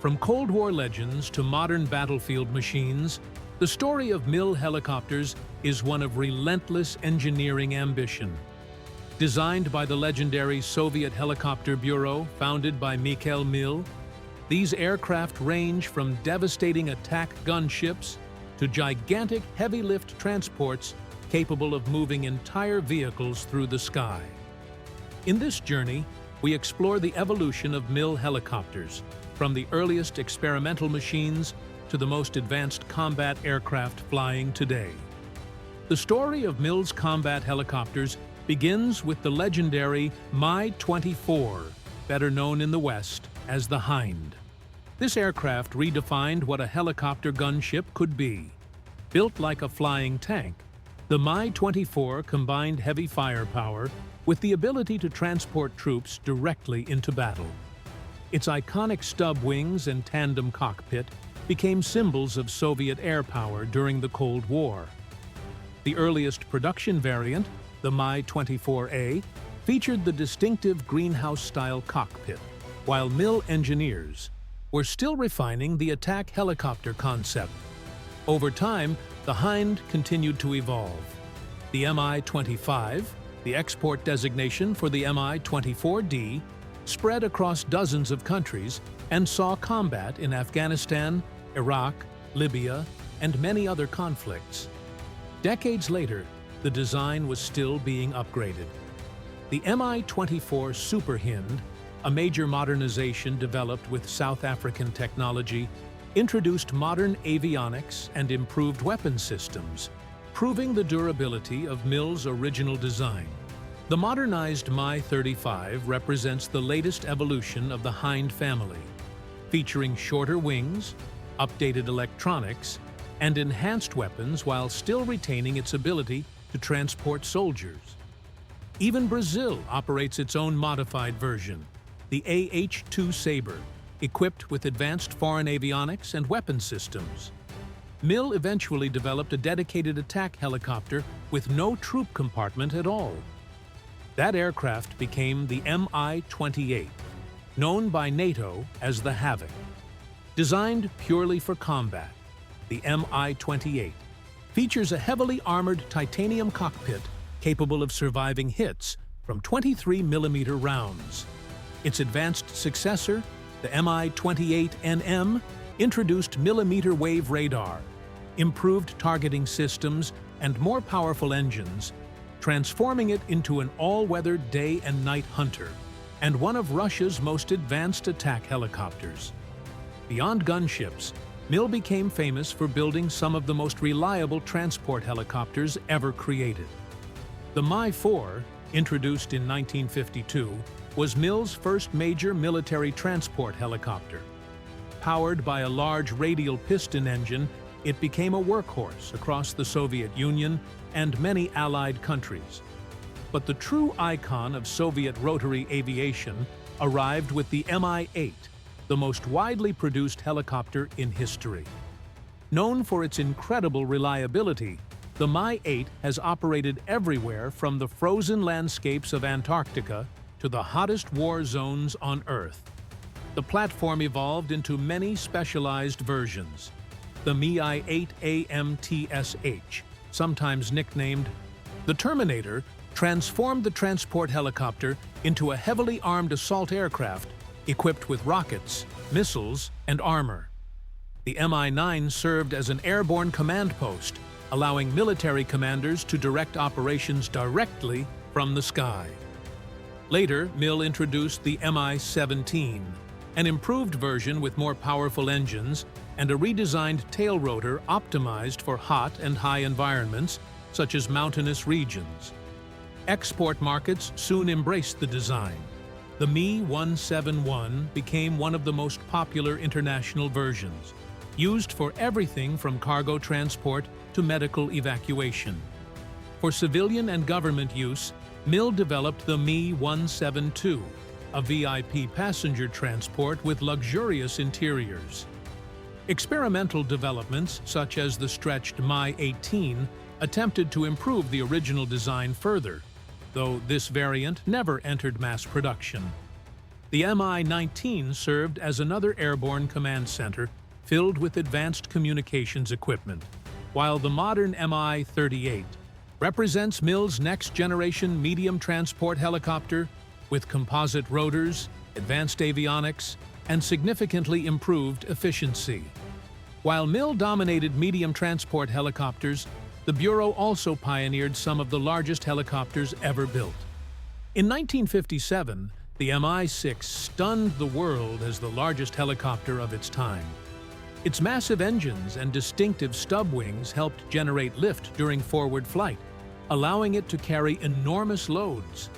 From Cold War legends to modern battlefield machines, the story of Mil helicopters is one of relentless engineering ambition. Designed by the legendary Soviet Helicopter Bureau, founded by Mikhail Mil, these aircraft range from devastating attack gunships to gigantic heavy-lift transports capable of moving entire vehicles through the sky. In this journey, we explore the evolution of Mil helicopters, from the earliest experimental machines to the most advanced combat aircraft flying today. The story of Mil's combat helicopters begins with the legendary Mi-24, better known in the West as the Hind. This aircraft redefined what a helicopter gunship could be. Built like a flying tank, the Mi-24 combined heavy firepower with the ability to transport troops directly into battle. Its iconic stub wings and tandem cockpit became symbols of Soviet air power during the Cold War. The earliest production variant, the Mi-24A, featured the distinctive greenhouse-style cockpit, while Mil engineers were still refining the attack helicopter concept. Over time, the Hind continued to evolve. The Mi-25, the export designation for the Mi-24D, spread across dozens of countries and saw combat in Afghanistan, Iraq, Libya, and many other conflicts. Decades later, the design was still being upgraded. The Mi-24 Super Hind, a major modernization developed with South African technology, introduced modern avionics and improved weapon systems, proving the durability of Mil's original design. The modernized Mi-35 represents the latest evolution of the Hind family, featuring shorter wings, updated electronics, and enhanced weapons while still retaining its ability to transport soldiers. Even Brazil operates its own modified version, the AH-2 Sabre, equipped with advanced foreign avionics and weapon systems. Mil eventually developed a dedicated attack helicopter with no troop compartment at all. That aircraft became the Mi-28, known by NATO as the Havoc. Designed purely for combat, the Mi-28 features a heavily armored titanium cockpit capable of surviving hits from 23mm rounds. Its advanced successor, the Mi-28NM, introduced millimeter wave radar, improved targeting systems, and more powerful engines, transforming it into an all-weather day and night hunter and one of Russia's most advanced attack helicopters. Beyond gunships, Mil became famous for building some of the most reliable transport helicopters ever created. The Mi-4, introduced in 1952, was Mil's first major military transport helicopter. Powered by a large radial piston engine, it became a workhorse across the Soviet Union and many Allied countries. But the true icon of Soviet rotary aviation arrived with the Mi-8, the most widely produced helicopter in history. Known for its incredible reliability, the Mi-8 has operated everywhere from the frozen landscapes of Antarctica to the hottest war zones on Earth. The platform evolved into many specialized versions. The Mi-8 AMTSH, sometimes nicknamed the Terminator, transformed the transport helicopter into a heavily armed assault aircraft equipped with rockets, missiles, and armor. The Mi-9 served as an airborne command post, allowing military commanders to direct operations directly from the sky. Later, Mil introduced the Mi-17, an improved version with more powerful engines and a redesigned tail rotor optimized for hot and high environments, such as mountainous regions. Export markets soon embraced the design. The Mi-171 became one of the most popular international versions, used for everything from cargo transport to medical evacuation. For civilian and government use, Mil developed the Mi-172, a VIP passenger transport with luxurious interiors. Experimental developments, such as the stretched Mi-18, attempted to improve the original design further, though this variant never entered mass production. The Mi-19 served as another airborne command center filled with advanced communications equipment, while the modern Mi-38 represents Mill's next-generation medium transport helicopter with composite rotors, advanced avionics, and significantly improved efficiency. While Mill dominated medium transport helicopters, the Bureau also pioneered some of the largest helicopters ever built. In 1957, the Mi-6 stunned the world as the largest helicopter of its time. Its massive engines and distinctive stub wings helped generate lift during forward flight, allowing it to carry enormous loads.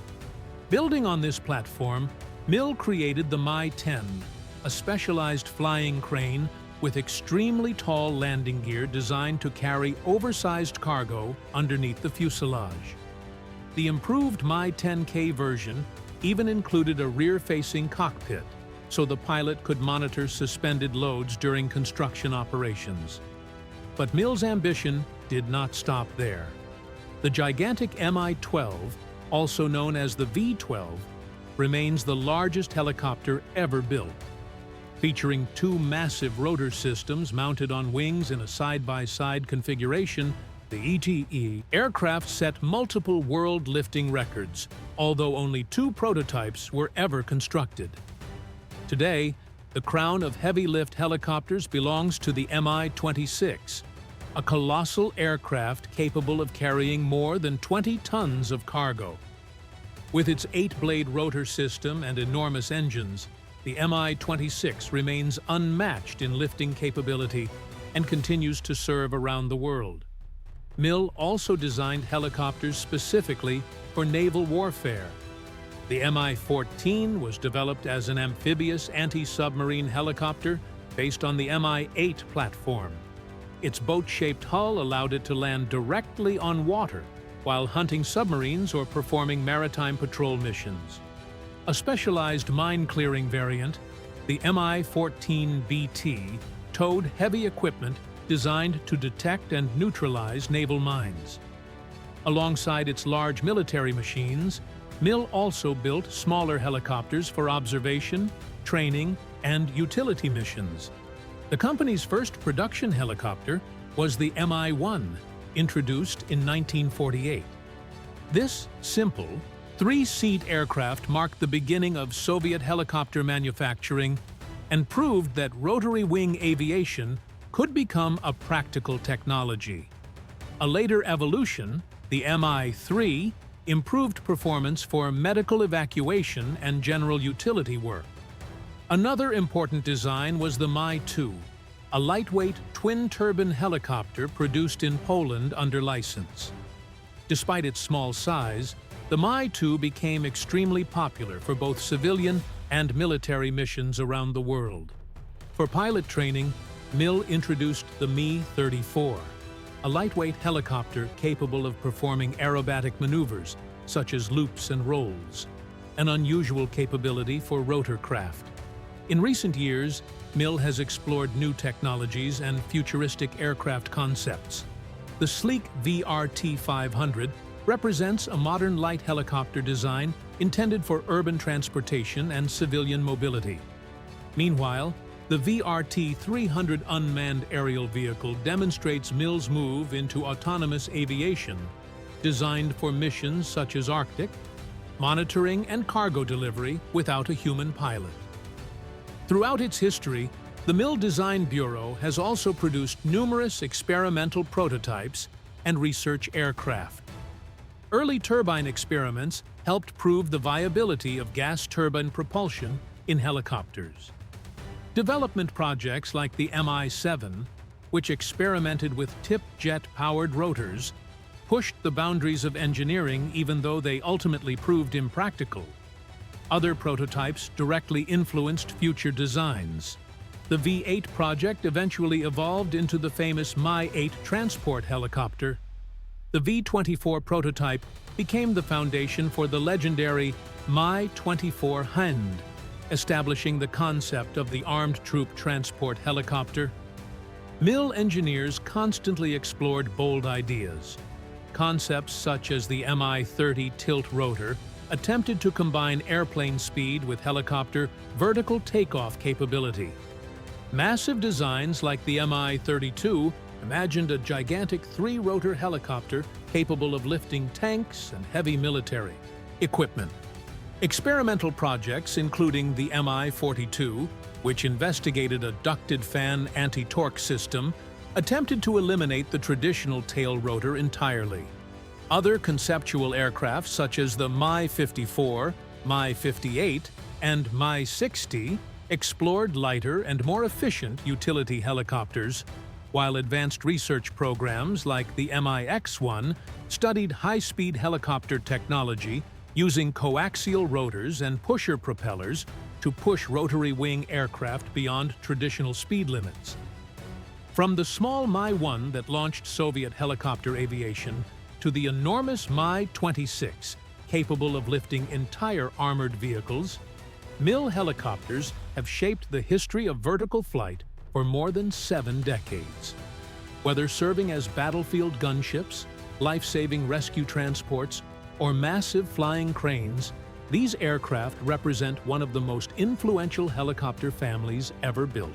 Building on this platform, Mill created the Mi-10, a specialized flying crane with extremely tall landing gear designed to carry oversized cargo underneath the fuselage. The improved Mi-10K version even included a rear-facing cockpit, so the pilot could monitor suspended loads during construction operations. But Mill's ambition did not stop there. The gigantic Mi-12, also known as the V-12, remains the largest helicopter ever built. Featuring two massive rotor systems mounted on wings in a side-by-side configuration, the ETE aircraft set multiple world lifting records, although only two prototypes were ever constructed. Today, the crown of heavy-lift helicopters belongs to the Mi-26, a colossal aircraft capable of carrying more than 20 tons of cargo. With its 8-blade rotor system and enormous engines, the Mi-26 remains unmatched in lifting capability and continues to serve around the world. Mill also designed helicopters specifically for naval warfare. The Mi-14 was developed as an amphibious anti-submarine helicopter based on the Mi-8 platform. Its boat-shaped hull allowed it to land directly on water while hunting submarines or performing maritime patrol missions. A specialized mine-clearing variant, the Mi-14BT towed heavy equipment designed to detect and neutralize naval mines. Alongside its large military machines, Mill also built smaller helicopters for observation, training, and utility missions. The company's first production helicopter was the Mi-1, introduced in 1948. This simple, three-seat aircraft marked the beginning of Soviet helicopter manufacturing and proved that rotary-wing aviation could become a practical technology. A later evolution, the Mi-3, improved performance for medical evacuation and general utility work. Another important design was the Mi-2, a lightweight twin-turbine helicopter produced in Poland under license. Despite its small size, the Mi-2 became extremely popular for both civilian and military missions around the world. For pilot training, Mill introduced the Mi-34, a lightweight helicopter capable of performing aerobatic maneuvers such as loops and rolls, an unusual capability for rotorcraft. In recent years, Mill has explored new technologies and futuristic aircraft concepts. The sleek VRT-500 represents a modern light helicopter design intended for urban transportation and civilian mobility. Meanwhile, the VRT-300 unmanned aerial vehicle demonstrates Mill's move into autonomous aviation, designed for missions such as Arctic, monitoring and cargo delivery without a human pilot. Throughout its history, the Mill Design Bureau has also produced numerous experimental prototypes and research aircraft. Early turbine experiments helped prove the viability of gas turbine propulsion in helicopters. Development projects like the Mi-7, which experimented with tip-jet-powered rotors, pushed the boundaries of engineering even though they ultimately proved impractical. Other prototypes directly influenced future designs. The V-8 project eventually evolved into the famous Mi-8 transport helicopter. The V-24 prototype became the foundation for the legendary Mi-24 Hind, establishing the concept of the armed troop transport helicopter. Mill engineers constantly explored bold ideas. Concepts such as the Mi-30 tilt rotor attempted to combine airplane speed with helicopter vertical takeoff capability. Massive designs like the Mi-32 imagined a gigantic three-rotor helicopter capable of lifting tanks and heavy military equipment. Experimental projects including the Mi-42, which investigated a ducted fan anti-torque system, attempted to eliminate the traditional tail rotor entirely. Other conceptual aircraft such as the Mi-54, Mi-58, and Mi-60 explored lighter and more efficient utility helicopters, while advanced research programs like the MIX-1 studied high-speed helicopter technology using coaxial rotors and pusher propellers to push rotary-wing aircraft beyond traditional speed limits. From the small Mi-1 that launched Soviet helicopter aviation to the enormous Mi-26, capable of lifting entire armored vehicles, MIL helicopters have shaped the history of vertical flight for more than 7 decades. Whether serving as battlefield gunships, life-saving rescue transports, or massive flying cranes, these aircraft represent one of the most influential helicopter families ever built.